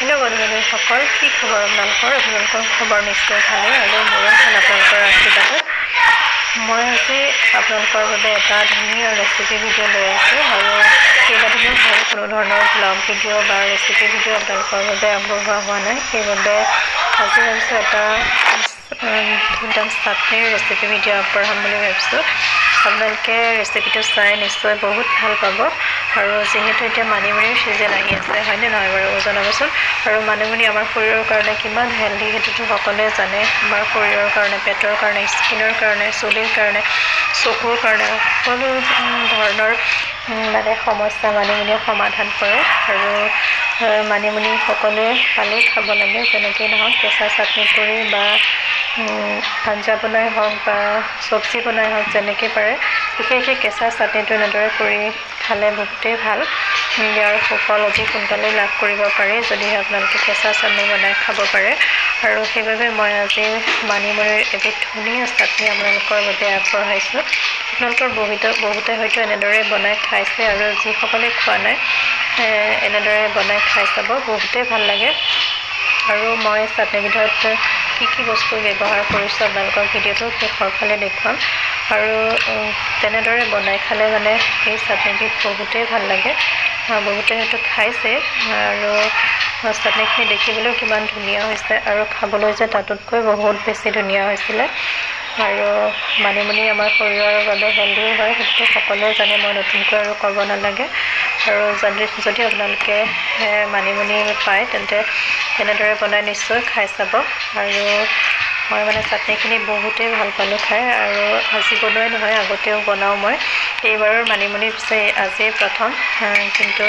hello बंधु-बान्धৱীসকল কি খবৰ আপোনালোকৰ খবৰ নিশ্চয় ভালে আৰু মোৰো ভাল আপোনালোকৰ আশীৰ্বাদত মই আজি আপোনালোকৰ বাবে এটা ধুনীয়া ৰেচিপি ভিডিঅ' লৈ আছোঁ আৰু কেইবাদিনো হ'ল কোনো ধৰণৰ ব্লগ ভিডিঅ' বা ৰেচিপি ভিডিঅ' আপোনালোকৰ বাবে আগবঢ়োৱা হোৱা নাই সেইবাবে আজি ভাবিছোঁ এটা একদম চাটনিৰ ৰেচিপি ভিডিঅ' আগবঢ়াম বুলি ভাবিছোঁ আপোনালোকে ৰেচিপিটো চাই নিশ্চয় বহুত ভাল পাব আৰু যেহেতু এতিয়া মানিমুনিৰ চিজন আহি আছে হয়নে নহয় বাৰু জনাবচোন আৰু মানিমুনি আমাৰ শৰীৰৰ কাৰণে কিমান হেল্ডি সেইটোতো সকলোৱে জানে আমাৰ শৰীৰৰ কাৰণে পেটৰ কাৰণে স্কিনৰ কাৰণে চুলিৰ কাৰণে চকুৰ কাৰণে সকলো ধৰণৰ মানে সমস্যা মানিমুনিয়ে সমাধান কৰে আৰু মানিমুনি সকলোৱে পালেই খাব লাগে যেনেকৈ নহওক কেঁচা চাটনি কৰি বা আঞ্জা বনাই হওক বা চব্জি বনাই হওক যেনেকৈ পাৰে বিশেষকৈ কেঁচা চাটনিটো এনেদৰে কৰি খালে বহুতেই ভাল ইয়াৰ সুফল অতি সোনকালে লাভ কৰিব পাৰে যদিহে আপোনালোকে কেঁচা চাটনি বনাই খাব পাৰে আৰু সেইবাবে মই আজি মানিমুনিৰ এবিধ ধুনীয়া চাটনি আপোনালোকৰ বাবে আগবঢ়াইছোঁ আপোনালোকৰ বহুতে হয়তো এনেদৰে বনাই খাইছে আৰু যিসকলে খোৱা নাই এনেদৰে বনাই খাই চাব বহুতেই ভাল লাগে আৰু মই চাটনিবিধত কি বস্তু ব্যৱহাৰ কৰিছোঁ আপোনালোকৰ ভিডিঅ'টো শেষৰ ফালে দেখুৱাম আৰু তেনেদৰে বনাই খালে মানে এই চাটনিবিধ বহুতেই ভাল লাগে বহুতে হয়তো খাইছে আৰু চাটনিখিনি দেখিবলৈও কিমান ধুনীয়া হৈছে আৰু খাবলৈ যে তাতোতকৈ বহুত বেছি ধুনীয়া হৈছিলে আৰু মানিমুনি আমাৰ শৰীৰৰ বাবে হেল্ডি হয় সেইটো সকলোৱে জানে মই নতুনকৈ আৰু ক'ব নালাগে আৰু যদি আপোনালোকে মানিমুনি পায় তেন্তে তেনেদৰে বনাই নিশ্চয় খাই চাব আৰু মই মানে চাটনিখিনি বহুতেই ভাল পালোঁ খাই আৰু আজি বনোৱাই নহয় আগতেও বনাওঁ মই এইবাৰৰ মানিমুনি পিছে আজিয়ে প্ৰথম কিন্তু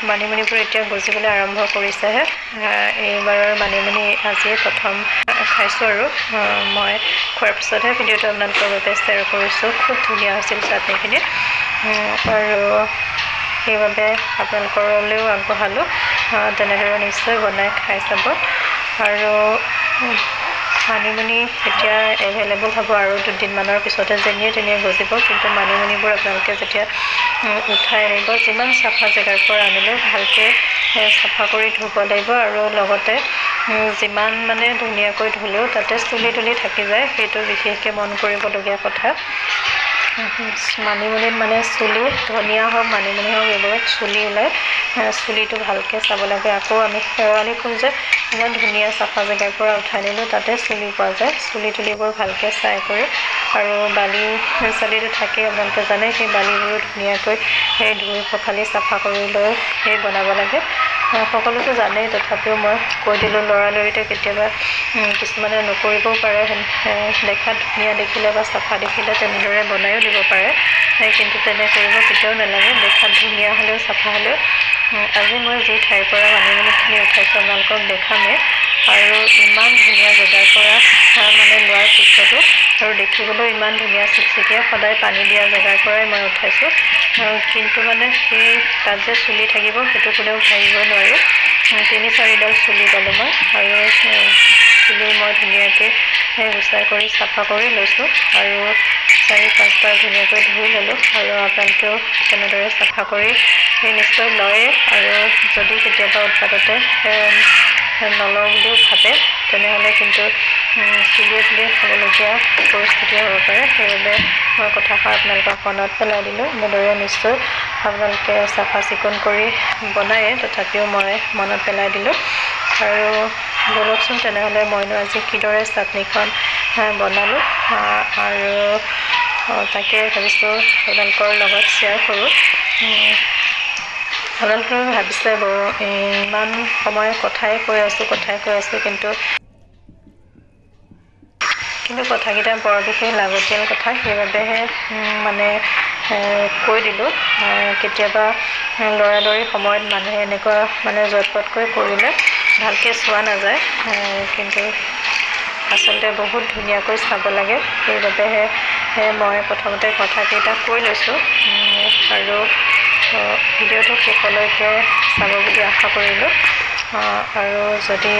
মানিমুনিবোৰ এতিয়া গজিবলৈ আৰম্ভ কৰিছেহে এইবাৰৰ মানিমুনি আজিয়ে প্ৰথম খাইছোঁ আৰু মই খোৱাৰ পিছতহে ভিডিঅ'টো আপোনালোকৰ বাবে শ্বেয়াৰ কৰিছোঁ খুব ধুনীয়া হৈছিল চাটনিখিনি আৰু সেইবাবে আপোনালোকলৈও আগবঢ়ালোঁ তেনেদৰে নিশ্চয় বনাই খাই চাব আৰু মানিমুনি এতিয়া এভেইলেবল হ'ব আৰু দুদিনমানৰ পিছতে যেনিয়ে তেনিয়ে গজিব কিন্তু মানিমুনিবোৰ আপোনালোকে যেতিয়া উঠাই আনিব যিমান চাফা জেগাৰ পৰা আনিলেও ভালকৈ চাফা কৰি ধুব লাগিব আৰু লগতে যিমান মানে ধুনীয়াকৈ ধুলেও তাতে চুলি তুলি থাকি যায় সেইটো বিশেষকৈ মন কৰিবলগীয়া কথা মানিমুনিত মানে চুলি ধনিয়া হওক মানিমুনি হওক এইবোৰত চুলি ওলায় চুলিটো ভালকৈ চাব লাগে আকৌ আমি শেৱালি ফুল যে ইমান ধুনীয়া চাফা জেগাৰ পৰা উঠাই নিলোঁ তাতে চুলি পোৱা যায় চুলি তুলিবোৰ ভালকৈ চাই কৰি আৰু বালি চালিটো থাকেই আপোনালোকে জানে সেই বালিবোৰো ধুনীয়াকৈ সেই ধুই পখালি চাফা কৰি লৈ সেই বনাব লাগে সকলোতো জানেই তথাপিও মই কৈ দিলোঁ লৰালৰিতে কেতিয়াবা কিছুমানে নকৰিবও পাৰে দেখাত ধুনীয়া দেখিলে বা চাফা দেখিলে তেনেদৰে বনায়ো দিব পাৰে কিন্তু তেনে কৰিব কেতিয়াও নালাগে দেখাত ধুনীয়া হ'লেও চাফা হ'লেও আজি মই যি ঠাইৰ পৰা মানিমুনিখিনি উঠাইছোঁ আপোনালোকক দেখামেই আৰু ইমান ধুনীয়া জেগাৰ পৰা মানে লোৱাৰ পিছতো আৰু দেখিবলৈ ইমান ধুনীয়া চিকচিকীয়া সদায় পানী দিয়া জেগাৰ পৰাই মই উঠাইছোঁ কিন্তু মানে সেই তাত যে চুলি থাকিব সেইটো কোনেও ভাবিব নোৱাৰোঁ 3-4ডাল চুলি পালোঁ মই আৰু চুলি মই ধুনীয়াকৈ গুচাই কৰি চাফা কৰি লৈছোঁ আৰু 4-5বাৰ ধুনীয়াকৈ ধুই ল'লোঁ আৰু আপোনালোকেও তেনেদৰে চাফা কৰি নিশ্চয় লয়ে আৰু যদি কেতিয়াবা উৎপাততে নলওঁ বুলিও ভাবে তেনেহ'লে কিন্তু চুলিয়ে খাবলগীয়া পৰিস্থিতি হ'ব পাৰে সেইবাবে মই কথাষাৰ আপোনালোকক মনত পেলাই দিলোঁ এনেদৰে নিশ্চয় আপোনালোকে চাফা চিকুণ কৰি বনায়ে তথাপিও মই মনত পেলাই দিলোঁ আৰু বলকচোন তেনেহ'লে মইনো আজি কিদৰে চাটনিখন বনালোঁ আৰু তাকে ভাবিছোঁ আপোনালোকৰ লগত শ্বেয়াৰ কৰোঁ আপোনালোকে ভাবিছে বাৰু ইমান সময় কথাই কৈ আছোঁ কিন্তু কথাকেইটা বৰ বিশেষ লাগতিয়াল কথা সেইবাবেহে মানে কৈ দিলোঁ কেতিয়াবা লৰালৰি সময়ত মানুহে এনেকুৱা মানে জটপটকৈ কৰিলে ভালকৈ চোৱা নাযায় কিন্তু আচলতে বহুত ধুনীয়াকৈ চাব লাগে সেইবাবেহে মই প্ৰথমতে কথাকেইটা কৈ লৈছোঁ আৰু ভিডিঅ'টো শেষলৈকে চাব বুলি আশা কৰিলোঁ আৰু যদি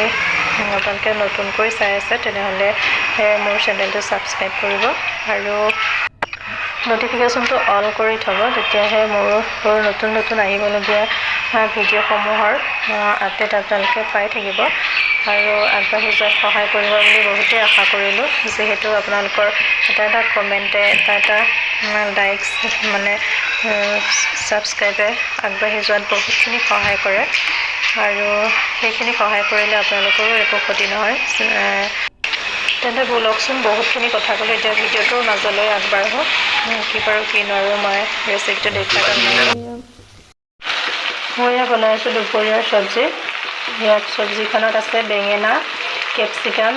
আপোনালোকে নতুনকৈ চাই আছে তেনেহ'লে মোৰ চেনেলটো ছাবস্ক্ৰাইব কৰিব আৰু নটিফিকেশ্যনটো অল কৰি থ'ব তেতিয়াহে মোৰ নতুন আহিবলগীয়া ভিডিঅ'সমূহৰ আপডেট আপোনালোকে পাই থাকিব আৰু আগবাঢ়ি যোৱাত সহায় কৰিব বুলি বহুতেই আশা কৰিলোঁ যিহেতু আপোনালোকৰ এটা কমেণ্টে এটা লাইকছ মানে ছাবস্ক্ৰাইবে আগবাঢ়ি যোৱাত বহুতখিনি সহায় কৰে আৰু সেইখিনি সহায় কৰিলে আপোনালোকৰো একো ক্ষতি নহয় তেন্তে ব'লকচোন বহুতখিনি কথা ক'লোঁ এতিয়া ভিডিঅ'টোৰ মাজলৈ আগবাঢ়ো কি পাৰোঁ কি নোৱাৰোঁ মই ৰেচিপিটো দেখুৱাই মই এয়া বনাইছোঁ দুপৰীয়াৰ চব্জি ইয়াত চব্জিখনত আছে বেঙেনা কেপচিকাম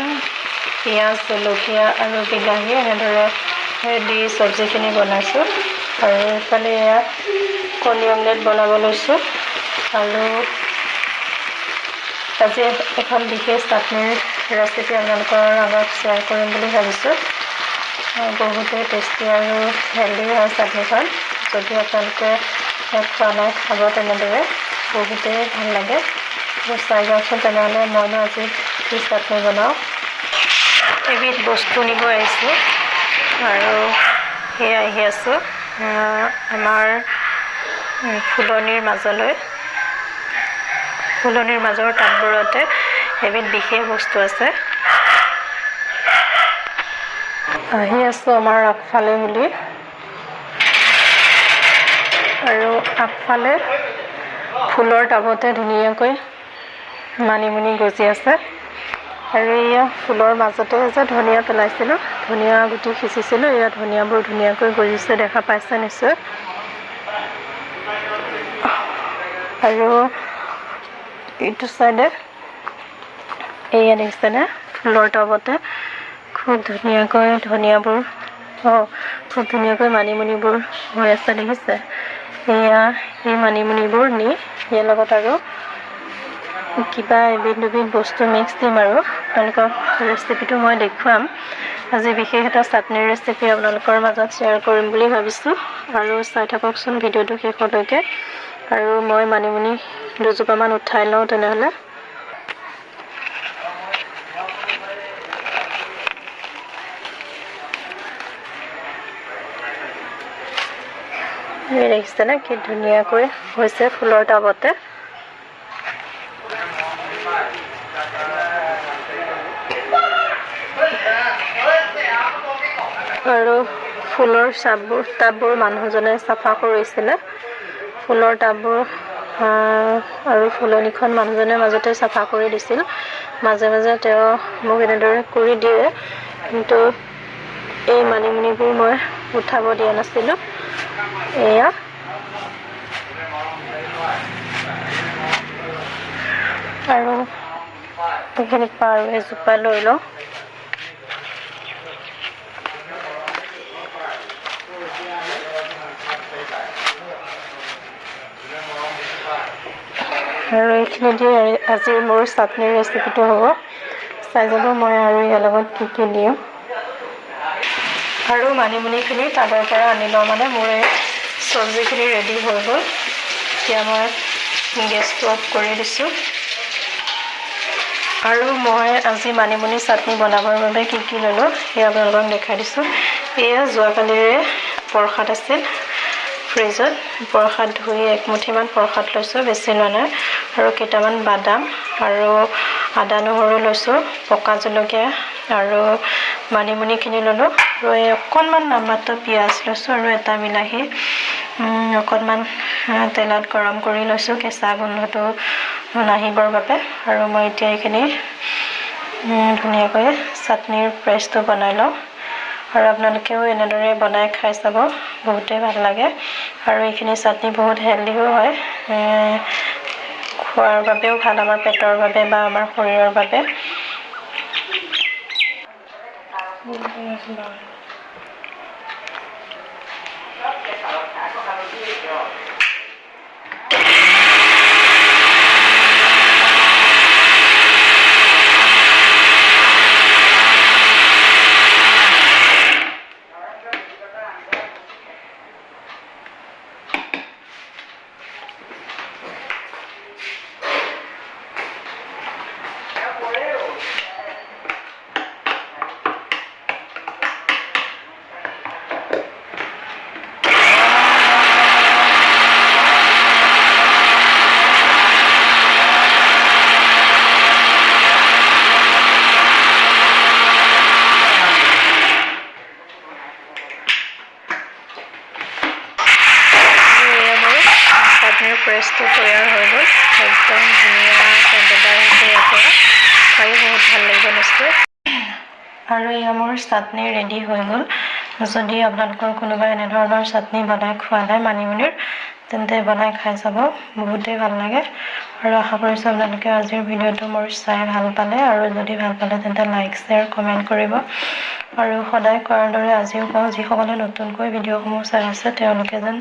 পিঁয়াজ জলকীয়া আৰু বিলাহী এনেদৰে দি চব্জিখিনি বনাইছোঁ আৰু এইফালে এয়া কণী অমলেট বনাব লৈছোঁ আৰু আজি এখন বিশেষ চাটনিৰ ৰেচিপি আপোনালোকৰ আগত শ্বেয়াৰ কৰিম বুলি ভাবিছোঁ বহুতেই টেষ্টি আৰু হেল্ডি হয় চাটনিখন যদি আপোনালোকে খোৱা নাই খাব তেনেদৰে বহুতেই ভাল লাগে চাই যাওকচোন তেনেহ'লে মইনো আজি কি চাটনি বনাওঁ এবিধ বস্তু নিব আহিছোঁ আৰু সেয়া আহি আছোঁ আমাৰ ফুলনিৰ মাজৰ টাববোৰতে এবিধ বিশেষ বস্তু আছে আহি আছোঁ আমাৰ আগফালে বুলি আৰু আগফালে ফুলৰ টাবতে ধুনীয়াকৈ মানিমুনি গজি আছে আৰু এয়া ফুলৰ মাজতে যে ধনিয়া পেলাইছিলোঁ ধনিয়া গুটি সিঁচিছিলোঁ এয়া ধনিয়াবোৰ ধুনীয়াকৈ গজিছে দেখা পাইছে নিশ্চয় আৰু এইটো চাইডে এয়া দেখিছেনে ফুলৰ টাবতে খুব ধুনীয়াকৈ ধনিয়াবোৰ খুব ধুনীয়াকৈ মানিমুনিবোৰ হৈ আছে দেখিছে এয়া এই মানিমুনিবোৰ নি ইয়াৰ লগত আৰু কিবা এবিধ দুবিধ বস্তু মিক্স দিম আৰু আপোনালোকৰ ৰেচিপিটো মই দেখুৱাম আজি বিশেষ এটা চাটনিৰ ৰেচিপি আপোনালোকৰ মাজত শ্বেয়াৰ কৰিম বুলি ভাবিছোঁ আৰু চাই থাককচোন ভিডিঅ'টো শেষলৈকে আৰু মই মানিমুনি দুজোপামান উঠাই লওঁ তেনেহ'লে দেখিছেনে কি ধুনীয়াকৈ হৈছে ফুলৰ টাবতে আৰু ফুলৰ টাববোৰ মানুহজনে চাফা কৰিছিলে ফুলৰ টাববোৰ আৰু ফুলনিখন মানুহজনে মাজতে চাফা কৰি দিছিল মাজে মাজে তেওঁ মোক এনেদৰে কৰি দিয়ে কিন্তু এই মানিমুনিবোৰ মই উঠাব দিয়া নাছিলোঁ এয়া আৰু এইখিনি পাৰো এজোপা লৈ লওঁ আৰু এইখিনি দিয়ে আজিৰ মোৰ চাটনিৰ ৰেচিপিটো হ'ব চাই যাব মই আৰু ইয়াৰ লগত কি কি দিওঁ আৰু মানিমুনিখিনি টাবৰ পৰা আনি লওঁ মানে মোৰ এই চব্জিখিনি ৰেডি হৈ গ'ল এতিয়া মই গেছটো অফ কৰি দিছোঁ আৰু মই আজি মানিমুনি চাটনি বনাবৰ বাবে কি কি ল'লোঁ সেয়া আপোনালোকক দেখাই দিছোঁ এয়া যোৱাকালিৰে প্ৰসাদ আছিল ফ্ৰিজত প্ৰসাদ ধুই একমুঠিমান প্ৰসাদ লৈছোঁ বেছি লোৱা নাই আৰু কেইটামান বাদাম আৰু আদা নহৰু লৈছোঁ পকা জলকীয়া আৰু মানিমুনিখিনি ল'লোঁ আৰু অকণমান নামমাত্ৰ পিঁয়াজ লৈছোঁ আৰু এটা বিলাহী অকণমান তেলত গৰম কৰি লৈছোঁ কেঁচা গোন্ধটো নাহিবৰ বাবে আৰু মই এতিয়া এইখিনি ধুনীয়াকৈ চাটনিৰ পেষ্টটো বনাই লওঁ আৰু আপোনালোকেও এনেদৰে বনাই খাই চাব বহুতেই ভাল লাগে আৰু এইখিনি চাটনি বহুত হেল্ডিও হয় খোৱাৰ বাবেও ভাল আমাৰ পেটৰ বাবে বা আমাৰ শৰীৰৰ বাবে চাটনিৰ পেষ্টটো তৈয়াৰ হৈ গ'ল একদম ধুনীয়া চেণ্ট এটা আহিছে ইয়াৰ পৰা খায়ো বহুত ভাল লাগিব নিশ্চয় আৰু এয়া মোৰ চাটনি ৰেডি হৈ গ'ল যদি আপোনালোকৰ কোনোবাই এনেধৰণৰ চাটনি বনাই খোৱা নাই মানিমুনিৰ তেন্তে বনাই খাই চাব বহুতেই ভাল লাগে আৰু আশা কৰিছোঁ আপোনালোকে আজিৰ ভিডিঅ'টো মোৰ চাই ভাল পালে আৰু যদি ভাল পালে তেন্তে লাইক শ্বেয়াৰ কমেণ্ট কৰিব আৰু সদায় কৰাৰ দৰে আজিও কওঁ যিসকলে নতুনকৈ ভিডিঅ'সমূহ চাই আছে তেওঁলোকে যেন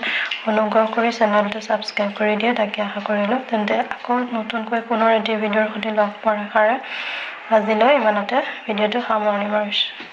অনুগ্ৰহ কৰি চেনেলটো ছাবস্ক্ৰাইব কৰি দিয়ে তাকে আশা কৰিলোঁ তেন্তে আকৌ নতুনকৈ পুনৰ এটি ভিডিঅ'ৰ সৈতে লগ পোৱাৰ আশাৰে আজিলৈ ইমানতে ভিডিঅ'টো সামৰণি মাৰিছোঁ